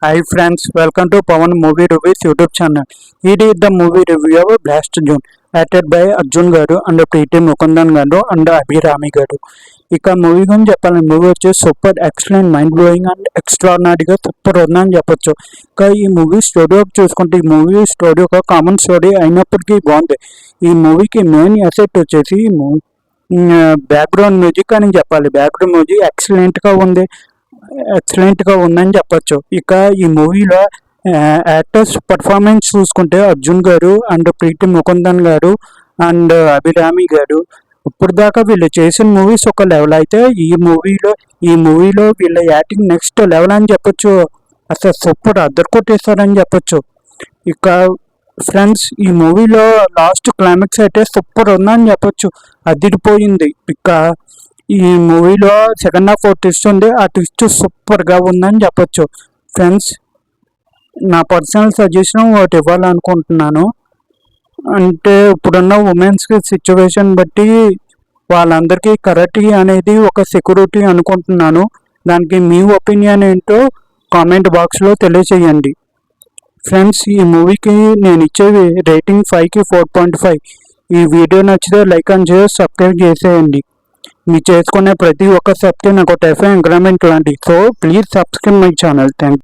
Hi friends, welcome to Pawan Movie Reviews YouTube channel. It is the movie review of Blast June, acted by Arjun Garu and Preeti Mukundan Garu and Abhirami Garu. ఇక movie గురించి చెప్పాలి. Movie వచ్చి super excellent mind blowing and ఎక్స్ట్రాడినరీగా super ఉందని చెప్పొచ్చు. ఇక ఈ movie story చూసుకుంటే ఈ మూవీ స్టోరీ ఒక కామన్ స్టోరీ అయినప్పటికీ బాగుంది. ఈ మూవీకి మెయిన్ అసెట్ వచ్చేసి బ్యాక్గ్రౌండ్ మ్యూజిక్ అని చెప్పాలి. బ్యాక్గ్రౌండ్ మ్యూజిక్ ఎక్సలెంట్గా ఉందని చెప్పొచ్చు. ఇక ఈ మూవీలో యాక్టర్స్ పర్ఫార్మెన్స్ చూసుకుంటే అర్జున్ గారు అండ్ ప్రీతి ముకుందన్ గారు అండ్ అభిరామి గారు ఇప్పుడు దాకా వీళ్ళు చేసిన మూవీస్ ఒక లెవెల్ అయితే ఈ మూవీలో వీళ్ళ యాక్టింగ్ నెక్స్ట్ లెవెల్ అని చెప్పొచ్చు. అసలు సూపర్ అద్దరు కొట్టేస్తారని చెప్పొచ్చు. ఇక ఫ్రెండ్స్ ఈ మూవీలో లాస్ట్ క్లైమాక్స్ అయితే సూపర్ ఉందని చెప్పొచ్చు. అదిరిపోయింది. ఇక ఈ మూవీలో సెకండ్ హాఫ్ ఒక ట్విస్ట్ ఉంది. ఆ ట్విస్ట్ సూపర్గా ఉందని చెప్పొచ్చు. ఫ్రెండ్స్ నా పర్సనల్ సజెషన్ ఒకటి ఇవ్వాలనుకుంటున్నాను. అంటే ఇప్పుడున్న ఉమెన్స్కి సిచ్యువేషన్ బట్టి వాళ్ళందరికీ కరెక్ట్ అనేది ఒక సెక్యూరిటీ అనుకుంటున్నాను. దానికి మీ ఒపీనియన్ ఏంటో కామెంట్ బాక్స్లో తెలియచేయండి. ఫ్రెండ్స్ ఈ మూవీకి నేను ఇచ్చే రేటింగ్ 5కి 4.5. ఈ వీడియో నచ్చితే లైక్ అండ్ షేర్ సబ్స్క్రైబ్ చేసేయండి. మీరు చేసుకునే ప్రతి ఒక్క సబ్స్క్రైబ్ నాకు ఒక ఎంకరేజ్మెంట్ లాంటిది. So please subscribe my channel. Thank you.